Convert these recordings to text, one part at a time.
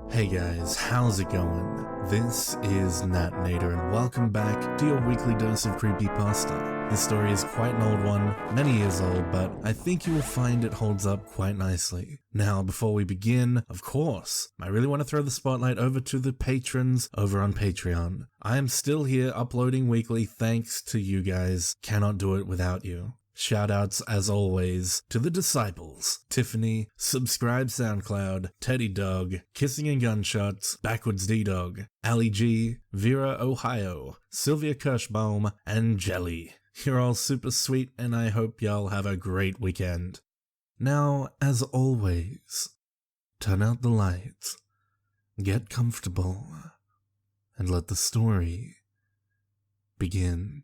Hey guys, how's it going? This is Natnator and welcome back to your weekly dose of creepypasta. This story is quite an old one, many years old, but I think you will find it holds up quite nicely. Now, before we begin, of course, I really want to throw the spotlight over to the patrons over on Patreon. I am still here uploading weekly thanks to you guys. Cannot do it without you. Shoutouts, as always, to the disciples, Tiffany, Subscribe SoundCloud, Teddy Dog, Kissing and Gunshots, Backwards D-Dog, Ali G, Vera Ohio, Sylvia Kirschbaum, and Jelly. You're all super sweet and I hope y'all have a great weekend. Now, as always, turn out the lights, get comfortable, and let the story begin.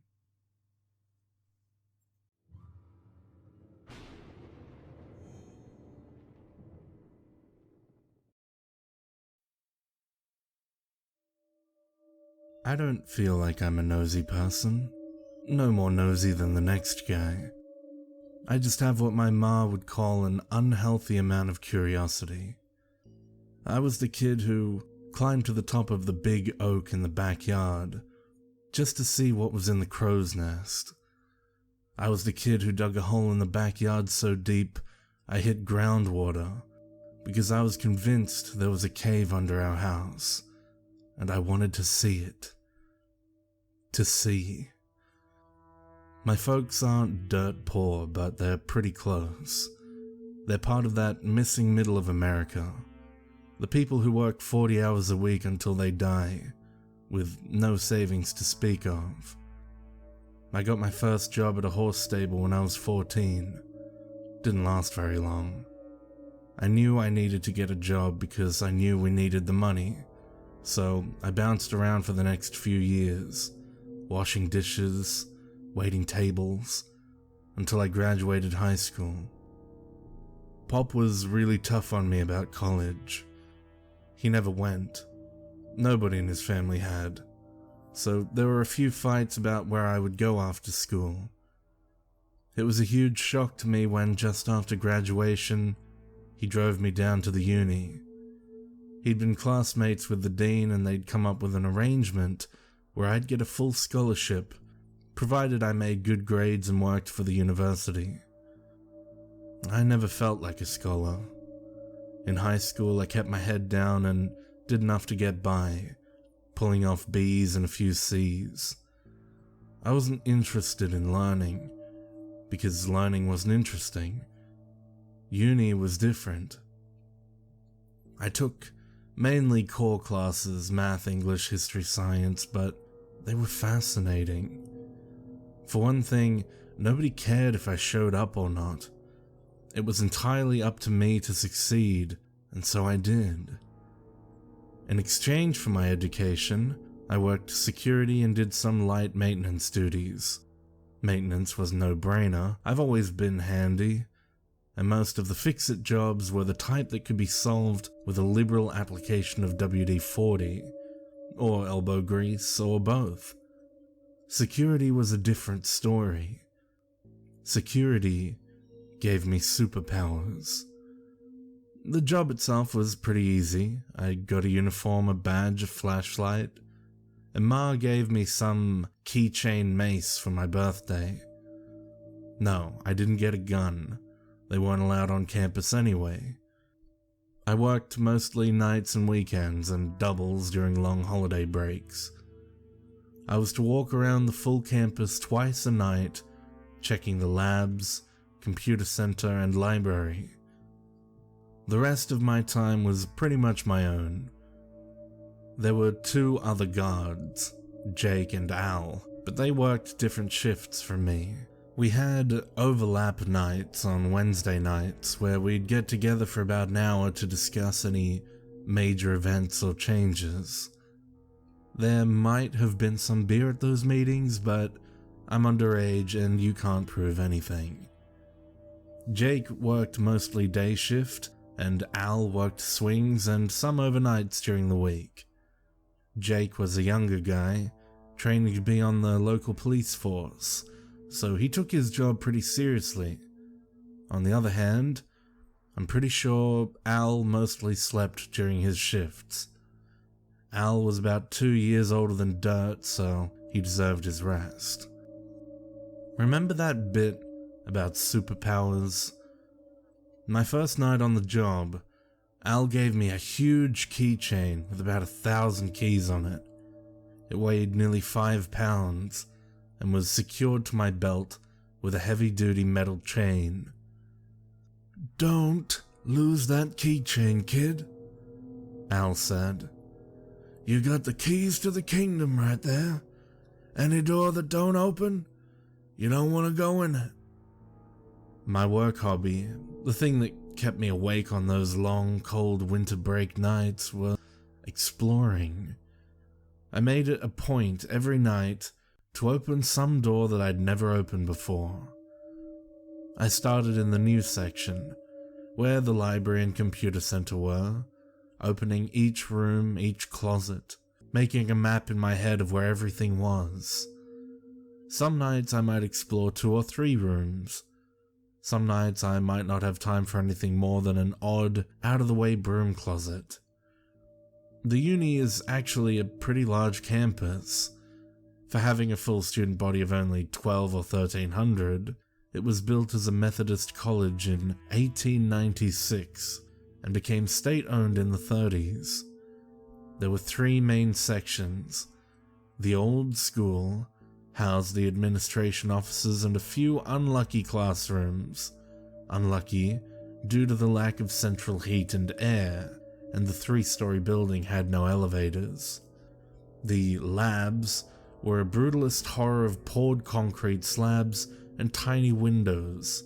I don't feel like I'm a nosy person. No more nosy than the next guy. I just have what my ma would call an unhealthy amount of curiosity. I was the kid who climbed to the top of the big oak in the backyard just to see what was in the crow's nest. I was the kid who dug a hole in the backyard so deep I hit groundwater because I was convinced there was a cave under our house. And I wanted to see it. To see. My folks aren't dirt poor, but they're pretty close. They're part of that missing middle of America. The people who work 40 hours a week until they die, with no savings to speak of. I got my first job at a horse stable when I was 14. Didn't last very long. I knew I needed to get a job because I knew we needed the money. So I bounced around for the next few years, washing dishes, waiting tables, until I graduated high school. Pop was really tough on me about college. He never went. Nobody in his family had. So there were a few fights about where I would go after school. It was a huge shock to me when just after graduation, he drove me down to the uni. He'd been classmates with the dean and they'd come up with an arrangement where I'd get a full scholarship, provided I made good grades and worked for the university. I never felt like a scholar. In high school, I kept my head down and did enough to get by, pulling off B's and a few C's. I wasn't interested in learning, because learning wasn't interesting. Uni was different. I took mainly core classes, math, English, history, science, but they were fascinating. For one thing, nobody cared if I showed up or not. It was entirely up to me to succeed, and so I did. In exchange for my education, I worked security and did some light maintenance duties. Maintenance was a no-brainer. I've always been handy. And most of the fix-it jobs were the type that could be solved with a liberal application of WD-40, or elbow grease, or both. Security was a different story. Security gave me superpowers. The job itself was pretty easy. I got a uniform, a badge, a flashlight, and Ma gave me some keychain mace for my birthday. No, I didn't get a gun. They weren't allowed on campus anyway. I worked mostly nights and weekends and doubles during long holiday breaks. I was to walk around the full campus twice a night, checking the labs, computer center, and library. The rest of my time was pretty much my own. There were two other guards, Jake and Al, but they worked different shifts from me. We had overlap nights on Wednesday nights where we'd get together for about an hour to discuss any major events or changes. There might have been some beer at those meetings, but I'm underage and you can't prove anything. Jake worked mostly day shift, and Al worked swings and some overnights during the week. Jake was a younger guy, training to be on the local police force, so he took his job pretty seriously. On the other hand, I'm pretty sure Al mostly slept during his shifts. Al was about 2 years older than Dirt, so he deserved his rest. Remember that bit about superpowers? My first night on the job, Al gave me a huge keychain with about 1,000 keys on it. It weighed nearly 5 pounds and was secured to my belt with a heavy-duty metal chain. "Don't lose that keychain, kid," Al said. "You got the keys to the kingdom right there. Any door that don't open, you don't want to go in it." My work hobby, the thing that kept me awake on those long, cold winter break nights, was exploring. I made it a point every night to open some door that I'd never opened before. I started in the news section, where the library and computer center were, opening each room, each closet, making a map in my head of where everything was. Some nights I might explore 2 or 3 rooms. Some nights I might not have time for anything more than an odd, out-of-the-way broom closet. The uni is actually a pretty large campus. For having a full student body of only 12 or 1,300, it was built as a Methodist college in 1896 and became state-owned in the 30s. There were 3 main sections. The old school housed the administration offices and a few unlucky classrooms. Unlucky due to the lack of central heat and air, and the 3-story building had no elevators. The labs were a brutalist horror of poured concrete slabs and tiny windows,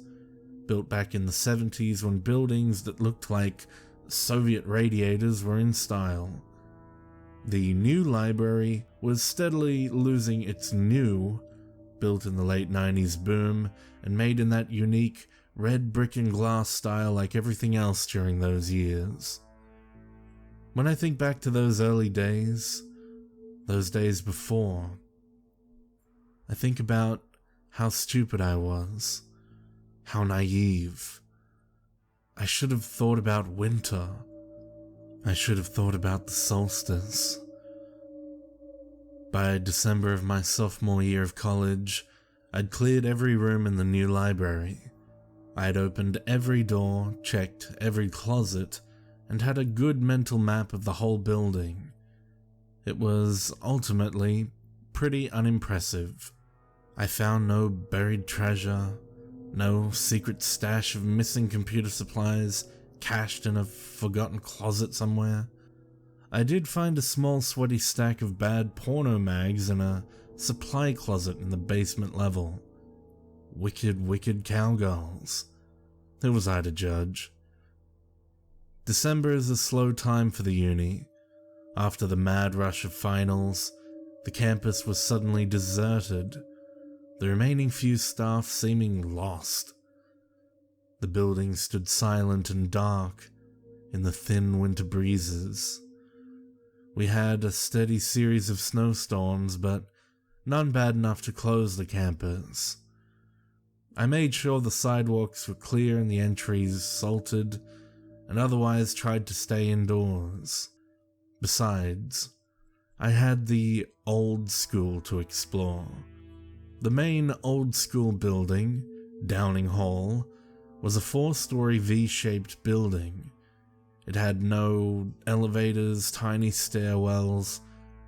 built back in the 70s when buildings that looked like Soviet radiators were in style. The new library was steadily losing its new, built in the late 90s boom and made in that unique red brick and glass style like everything else during those years. When I think back to those early days, those days before, I think about how stupid I was, how naive. I should have thought about winter. I should have thought about the solstice. By December of my sophomore year of college, I'd cleared every room in the new library. I had opened every door, checked every closet, and had a good mental map of the whole building. It was ultimately pretty unimpressive. I found no buried treasure, no secret stash of missing computer supplies cached in a forgotten closet somewhere. I did find a small sweaty stack of bad porno mags in a supply closet in the basement level. Wicked, wicked cowgirls. Who was I to judge? December is a slow time for the uni. After the mad rush of finals, the campus was suddenly deserted, the remaining few staff seeming lost. The building stood silent and dark in the thin winter breezes. We had a steady series of snowstorms, but none bad enough to close the campus. I made sure the sidewalks were clear and the entries salted, and otherwise tried to stay indoors. Besides, I had the old school to explore. The main old school building, Downing Hall, was a 4-story V-shaped building. It had no elevators, tiny stairwells,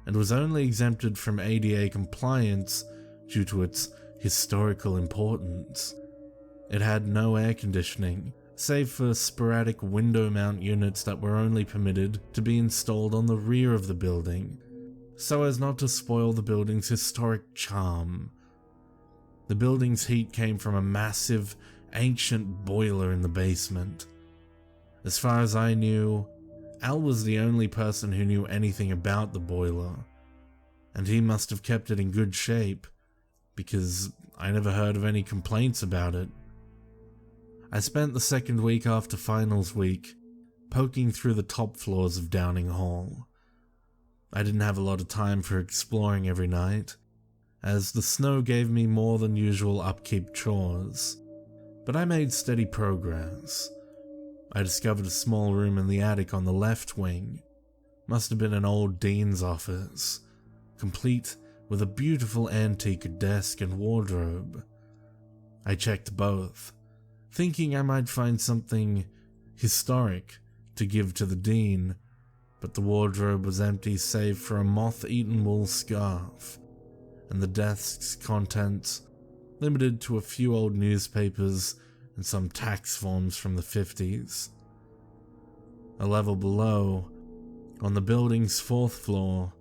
and was only exempted from ADA compliance due to its historical importance. It had no air conditioning, save for sporadic window mount units that were only permitted to be installed on the rear of the building, so as not to spoil the building's historic charm. The building's heat came from a massive, ancient boiler in the basement. As far as I knew, Al was the only person who knew anything about the boiler, and he must have kept it in good shape, because I never heard of any complaints about it. I spent the second week after finals week poking through the top floors of Downing Hall. I didn't have a lot of time for exploring every night, as the snow gave me more than usual upkeep chores, but I made steady progress. I discovered a small room in the attic on the left wing. Must have been an old dean's office, complete with a beautiful antique desk and wardrobe. I checked both, thinking I might find something historic to give to the dean, but the wardrobe was empty save for a moth-eaten wool scarf, and the desk's contents limited to a few old newspapers and some tax forms from the 50s. A level below, on the building's 4th floor,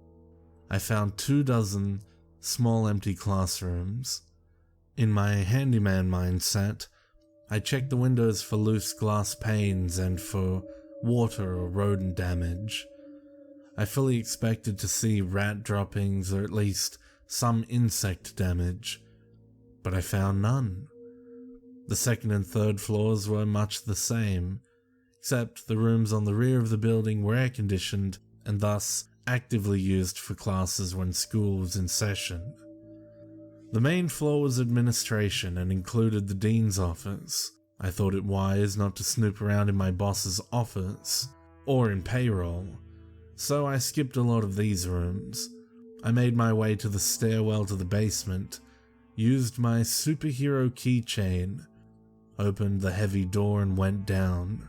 I found 24 small empty classrooms. In my handyman mindset, I checked the windows for loose glass panes and for water or rodent damage. I fully expected to see rat droppings or at least some insect damage, but I found none. The 2nd and 3rd floors were much the same, except the rooms on the rear of the building were air-conditioned and thus actively used for classes when school was in session. The main floor was administration and included the dean's office. I thought it wise not to snoop around in my boss's office or in payroll, so I skipped a lot of these rooms. I made my way to the stairwell to the basement, used my superhero keychain, opened the heavy door and went down.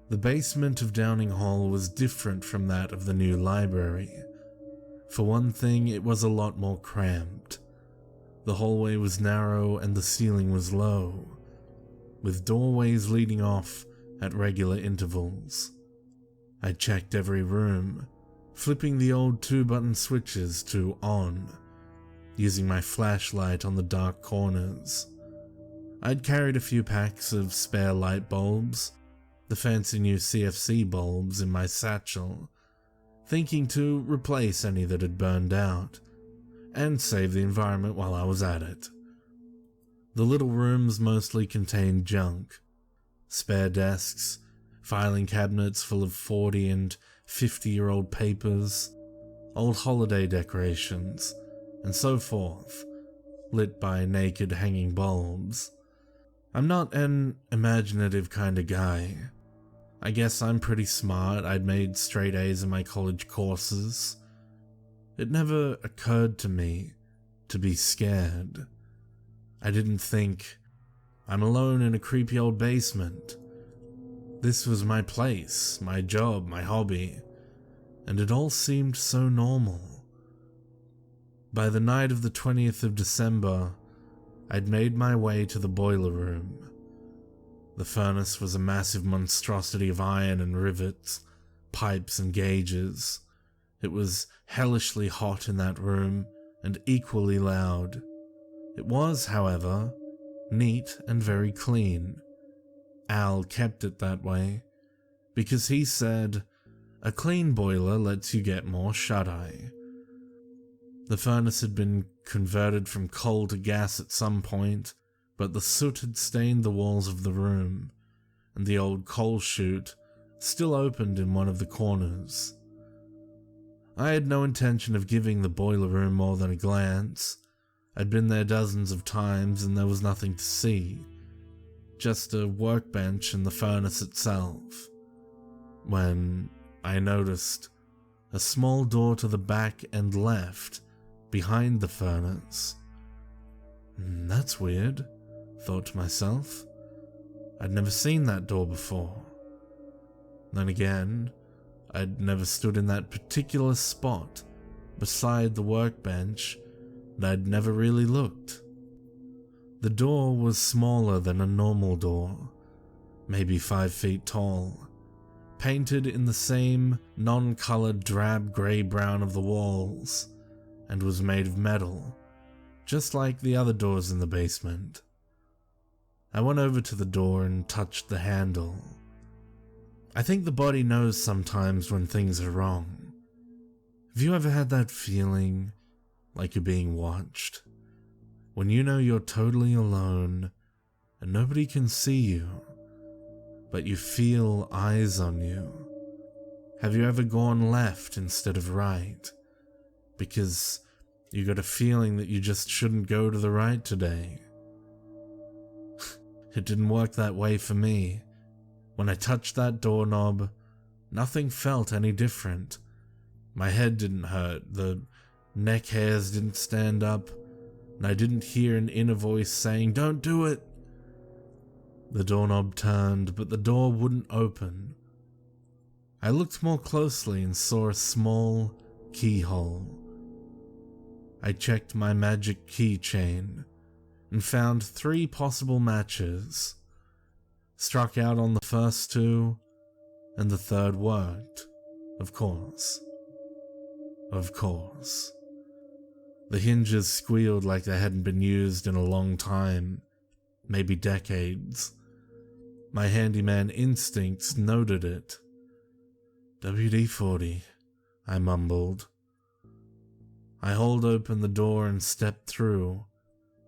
The basement of Downing Hall was different from that of the new library. For one thing, it was a lot more cramped. The hallway was narrow and the ceiling was low, with doorways leading off at regular intervals. I checked every room, flipping the old 2-button switches to on, using my flashlight on the dark corners. I'd carried a few packs of spare light bulbs, the fancy new CFC bulbs, in my satchel, thinking to replace any that had burned out, and save the environment while I was at it. The little rooms mostly contained junk. Spare desks, filing cabinets full of 40 and 50-year-old papers, old holiday decorations, and so forth, lit by naked hanging bulbs. I'm not an imaginative kind of guy. I guess I'm pretty smart. I'd made straight A's in my college courses. It never occurred to me to be scared. I didn't think, I'm alone in a creepy old basement. This was my place, my job, my hobby, and it all seemed so normal. By the night of the 20th of December, I'd made my way to the boiler room. The furnace was a massive monstrosity of iron and rivets, pipes and gauges. It was hellishly hot in that room and equally loud. It was, however, neat and very clean. Al kept it that way, because he said, a clean boiler lets you get more shut-eye. The furnace had been converted from coal to gas at some point, but the soot had stained the walls of the room, and the old coal chute still opened in one of the corners. I had no intention of giving the boiler room more than a glance. I'd been there dozens of times and there was nothing to see, just a workbench and the furnace itself, when I noticed a small door to the back and left behind the furnace. That's weird, thought to myself. I'd never seen that door before. Then again, I'd never stood in that particular spot beside the workbench, and I'd never really looked. The door was smaller than a normal door, maybe 5 feet tall, painted in the same non-colored drab grey-brown of the walls, and was made of metal, just like the other doors in the basement. I went over to the door and touched the handle. I think the body knows sometimes when things are wrong. Have you ever had that feeling like you're being watched? When you know you're totally alone and nobody can see you, but you feel eyes on you. Have you ever gone left instead of right? Because you got a feeling that you just shouldn't go to the right today. It didn't work that way for me. When I touched that doorknob, nothing felt any different. My head didn't hurt, the neck hairs didn't stand up, and I didn't hear an inner voice saying, "Don't do it!" The doorknob turned, but the door wouldn't open. I looked more closely and saw a small keyhole. I checked my magic keychain and found 3 possible matches. Struck out on the first 2, and the third worked, of course. Of course. The hinges squealed like they hadn't been used in a long time, maybe decades. My handyman instincts noted it. "WD-40, I mumbled. I hauled open the door and stepped through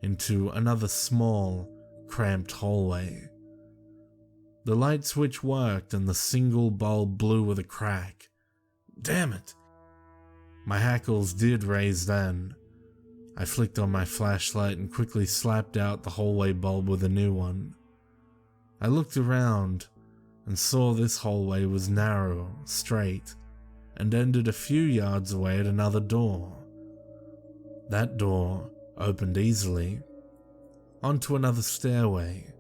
into another small, cramped hallway. The light switch worked and the single bulb blew with a crack. Damn it! My hackles did raise then. I flicked on my flashlight and quickly slapped out the hallway bulb with a new one. I looked around and saw this hallway was narrow, straight, and ended a few yards away at another door. That door opened easily onto another stairway.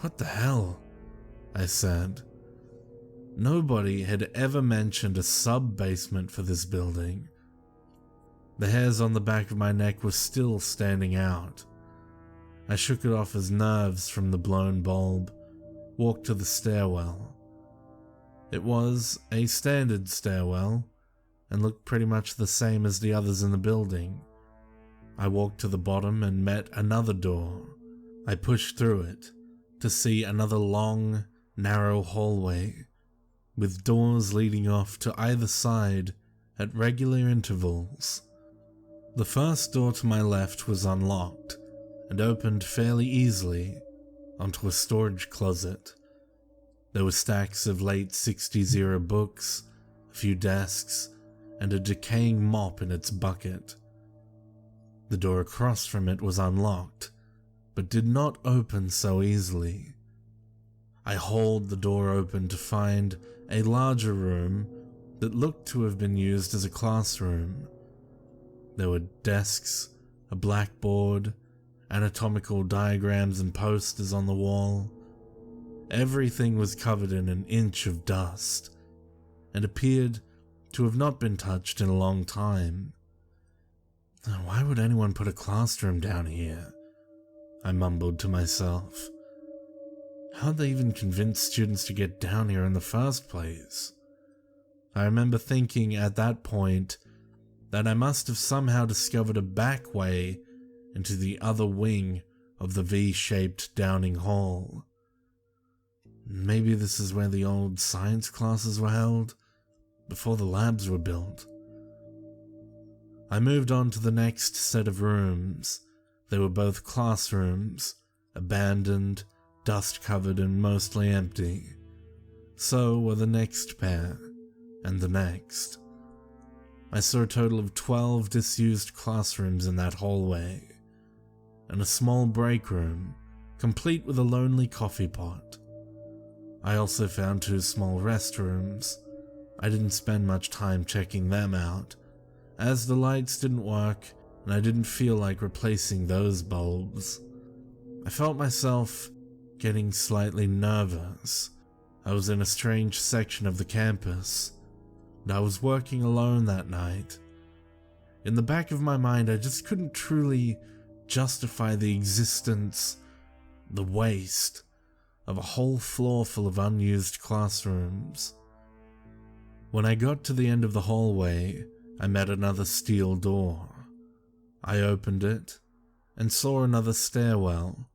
"What the hell?" I said. Nobody had ever mentioned a sub-basement for this building. The hairs on the back of my neck were still standing out. I shook it off as nerves from the blown bulb, walked to the stairwell. It was a standard stairwell and looked pretty much the same as the others in the building. I walked to the bottom and met another door. I pushed through it to see another long, narrow hallway with doors leading off to either side at regular intervals. The first door to my left was unlocked and opened fairly easily onto a storage closet. There were stacks of late 60s era books, a few desks, and a decaying mop in its bucket. The door across from it was unlocked, but did not open so easily. I hauled the door open to find a larger room that looked to have been used as a classroom. There were desks, a blackboard, anatomical diagrams and posters on the wall. Everything was covered in an inch of dust, and appeared to have not been touched in a long time. "Why would anyone put a classroom down here?" I mumbled to myself. "How'd they even convince students to get down here in the first place?" I remember thinking at that point that I must have somehow discovered a back way into the other wing of the V-shaped Downing Hall. Maybe this is where the old science classes were held, before the labs were built. I moved on to the next set of rooms. They were both classrooms, abandoned, dust-covered and mostly empty. So were the next pair, and the next. I saw a total of 12 disused classrooms in that hallway, and a small break room, complete with a lonely coffee pot. I also found 2 small restrooms. I didn't spend much time checking them out, as the lights didn't work and I didn't feel like replacing those bulbs. I felt myself getting slightly nervous. I was in a strange section of the campus, and I was working alone that night. In the back of my mind, I just couldn't truly justify the existence, the waste, of a whole floor full of unused classrooms. When I got to the end of the hallway, I met another steel door. I opened it and saw another stairwell.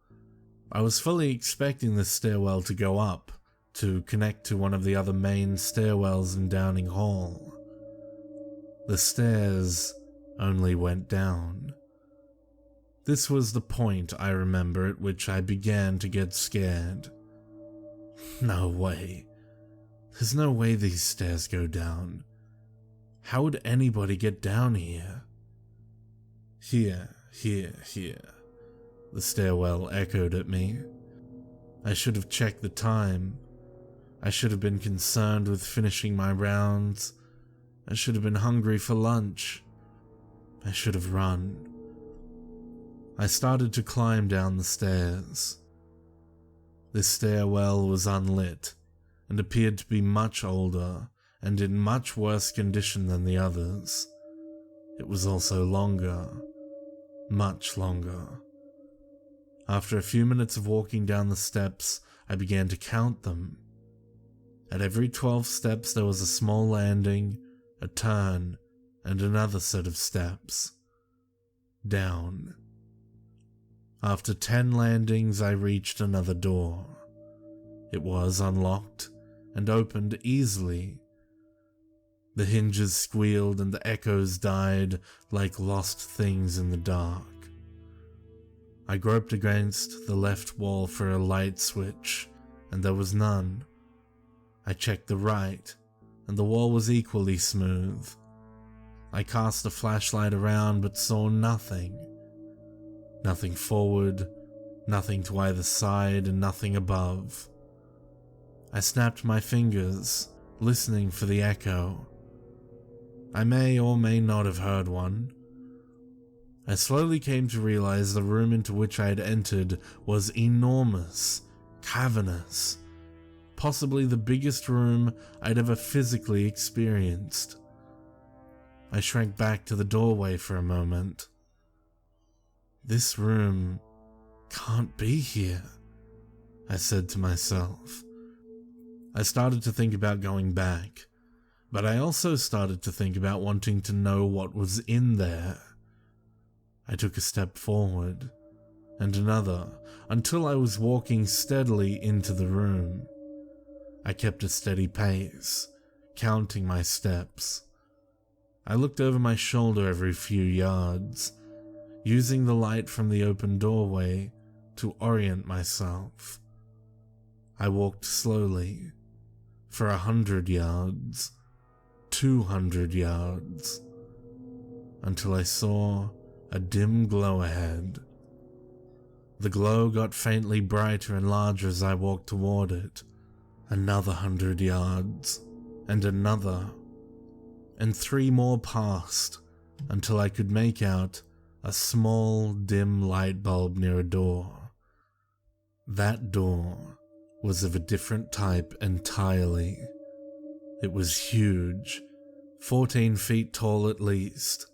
I was fully expecting this stairwell to go up, to connect to one of the other main stairwells in Downing Hall. The stairs only went down. This was the point, I remember, at which I began to get scared. No way. There's no way these stairs go down. How would anybody get down here? Here, the stairwell echoed at me. I should have checked the time. I should have been concerned with finishing my rounds. I should have been hungry for lunch. I should have run. I started to climb down the stairs. This stairwell was unlit and appeared to be much older and in much worse condition than the others. It was also longer, much longer. After a few minutes of walking down the steps, I began to count them. At every 12 steps there was a small landing, a turn, and another set of steps. Down. After 10 landings, I reached another door. It was unlocked and opened easily. The hinges squealed and the echoes died like lost things in the dark. I groped against the left wall for a light switch, and there was none. I checked the right, and the wall was equally smooth. I cast a flashlight around but saw nothing. Nothing forward, nothing to either side, and nothing above. I snapped my fingers, listening for the echo. I may or may not have heard one. I slowly came to realize the room into which I had entered was enormous, cavernous, possibly the biggest room I'd ever physically experienced. I shrank back to the doorway for a moment. This room can't be here, I said to myself. I started to think about going back, but I also started to think about wanting to know what was in there. I took a step forward, and another, until I was walking steadily into the room. I kept a steady pace, counting my steps. I looked over my shoulder every few yards, using the light from the open doorway to orient myself. I walked slowly, for 100 yards, 200 yards, until I saw a dim glow ahead. The glow got faintly brighter and larger as I walked toward it. Another 100 yards, and another, and 3 more passed until I could make out a small, dim light bulb near a door. That door was of a different type entirely. It was huge, 14 feet tall at least,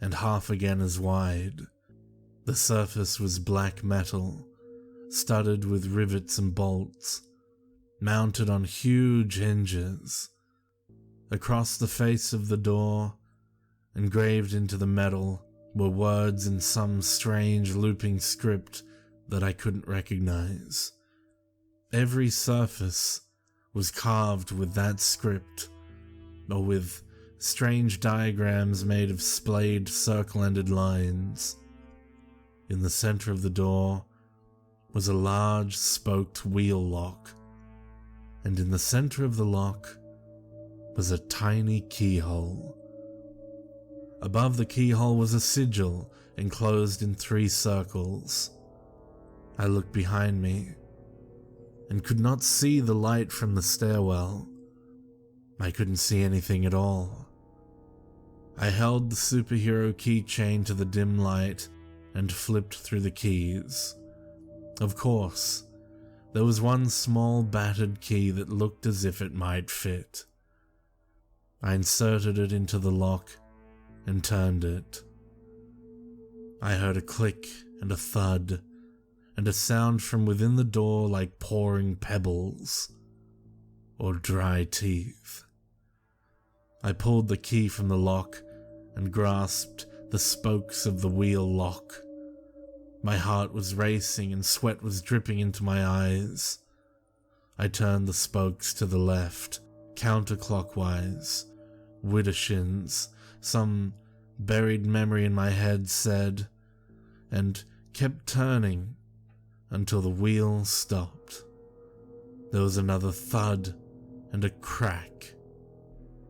and half again as wide. The surface was black metal, studded with rivets and bolts, mounted on huge hinges. Across the face of the door, engraved into the metal, were words in some strange looping script that I couldn't recognize. Every surface was carved with that script, or with strange diagrams made of splayed circle-ended lines. In the center of the door was a large spoked wheel lock, and in the center of the lock was a tiny keyhole. Above the keyhole was a sigil enclosed in 3 circles. I looked behind me and could not see the light from the stairwell. I couldn't see anything at all. I held the superhero keychain to the dim light and flipped through the keys. Of course, there was one small battered key that looked as if it might fit. I inserted it into the lock and turned it. I heard a click and a thud, and a sound from within the door like pouring pebbles, or dry teeth. I pulled the key from the lock and grasped the spokes of the wheel lock. My heart was racing and sweat was dripping into my eyes. I turned the spokes to the left, counterclockwise. Widdershins, some buried memory in my head said, and kept turning until the wheel stopped. There was another thud and a crack,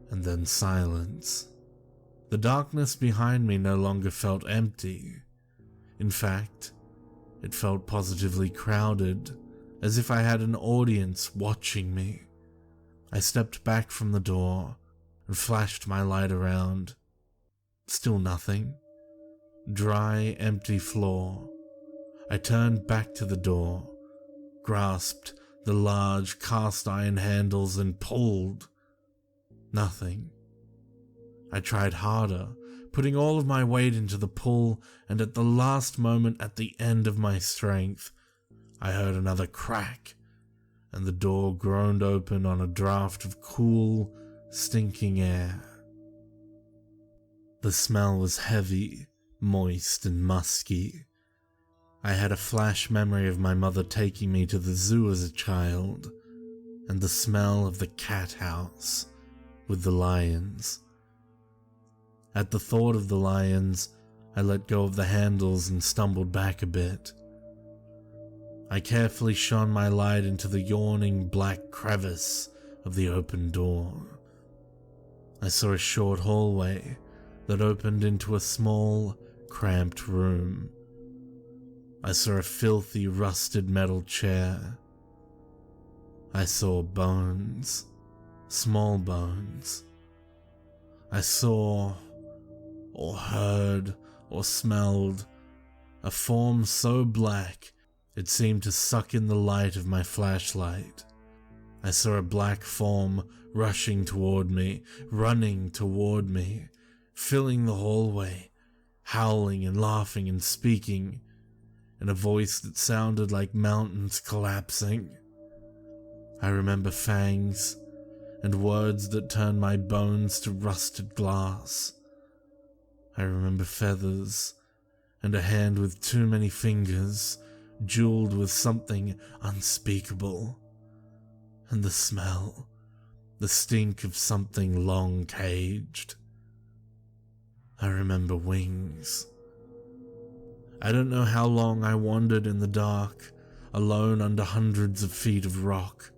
and then silence. The darkness behind me no longer felt empty. In fact, it felt positively crowded as if I had an audience watching me. I stepped back from the door and flashed my light around. Still nothing. Dry, empty floor. I turned back to the door, grasped the large cast iron handles and pulled. Nothing. I tried harder, putting all of my weight into the pull, and at the last moment, at the end of my strength, I heard another crack, and the door groaned open on a draft of cool, stinking air. The smell was heavy, moist, and musky. I had a flash memory of my mother taking me to the zoo as a child, and the smell of the cat house with the lions. At the thought of the lions, I let go of the handles and stumbled back a bit. I carefully shone my light into the yawning black crevice of the open door. I saw a short hallway that opened into a small, cramped room. I saw a filthy, rusted metal chair. I saw bones, small bones. I saw, or heard, or smelled a form so black it seemed to suck in the light of my flashlight. I saw a black form rushing toward me, running toward me, filling the hallway, howling and laughing and speaking in a voice that sounded like mountains collapsing. I remember fangs and words that turned my bones to rusted glass. I remember feathers and a hand with too many fingers, jeweled with something unspeakable, and the smell, the stink of something long caged. I remember wings. I don't know how long I wandered in the dark, alone under hundreds of feet of rock.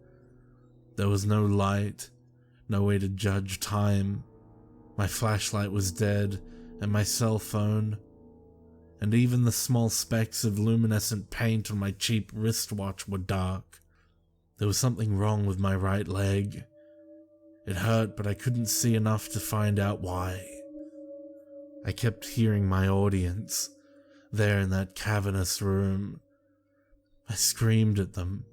There was no light, no way to judge time. My flashlight was dead, and my cell phone, and even the small specks of luminescent paint on my cheap wristwatch were dark. There was something wrong with my right leg. It hurt, but I couldn't see enough to find out why. I kept hearing my audience, there in that cavernous room. I screamed at them.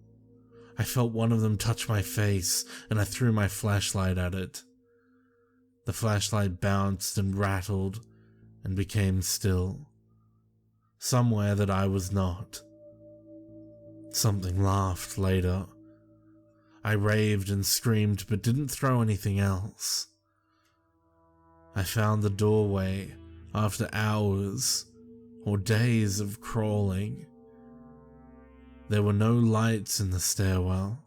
I felt one of them touch my face, and I threw my flashlight at it. The flashlight bounced and rattled and became still. Somewhere that I was not. Something laughed later. I raved and screamed but didn't throw anything else. I found the doorway after hours or days of crawling. There were no lights in the stairwell.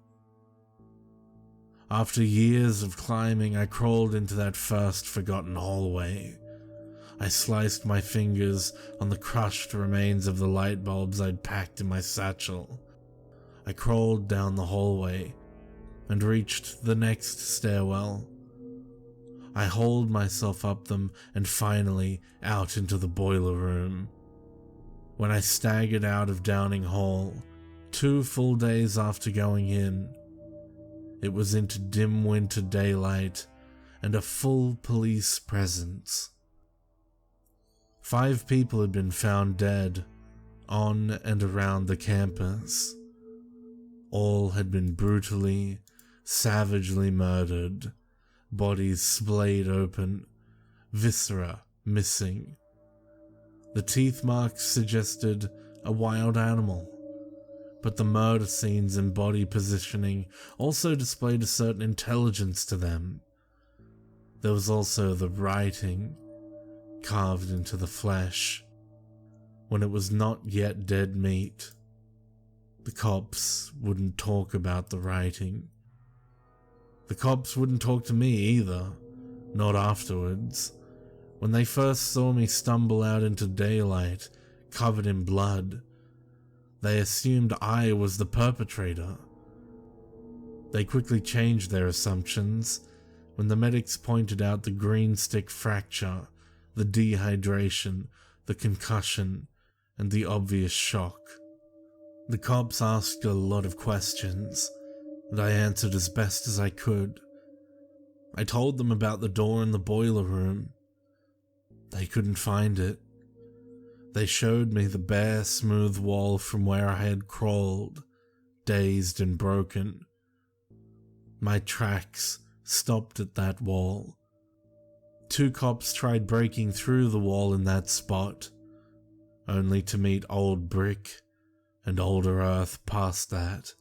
After years of climbing, I crawled into that first forgotten hallway. I sliced my fingers on the crushed remains of the light bulbs I'd packed in my satchel. I crawled down the hallway and reached the next stairwell. I hauled myself up them and finally out into the boiler room. When I staggered out of Downing Hall, 2 full days after going in, it was into dim winter daylight and a full police presence. 5 people had been found dead on and around the campus. All had been brutally, savagely murdered, bodies splayed open, viscera missing. The teeth marks suggested a wild animal, but the murder scenes and body positioning also displayed a certain intelligence to them. There was also the writing, carved into the flesh, when it was not yet dead meat. The cops wouldn't talk about the writing. The cops wouldn't talk to me either, not afterwards. When they first saw me stumble out into daylight, covered in blood, they assumed I was the perpetrator. They quickly changed their assumptions when the medics pointed out the green stick fracture, the dehydration, the concussion, and the obvious shock. The cops asked a lot of questions, and I answered as best as I could. I told them about the door in the boiler room. They couldn't find it. They showed me the bare, smooth wall from where I had crawled, dazed and broken. My tracks stopped at that wall. 2 cops tried breaking through the wall in that spot, only to meet old brick and older earth past that.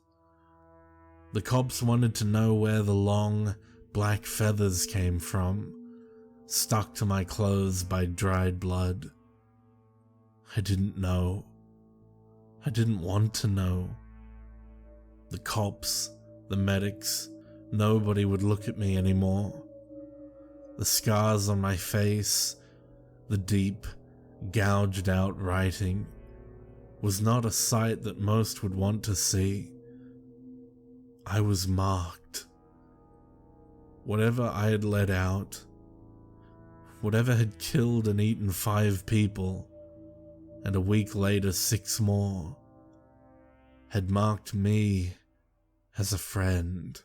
The cops wanted to know where the long, black feathers came from, stuck to my clothes by dried blood. I didn't know. I didn't want to know. The cops, the medics, nobody would look at me anymore. The scars on my face, the deep, gouged out writing, was not a sight that most would want to see. I was marked. Whatever I had let out, whatever had killed and eaten 5 people, and a week later 6 more, had marked me as a friend.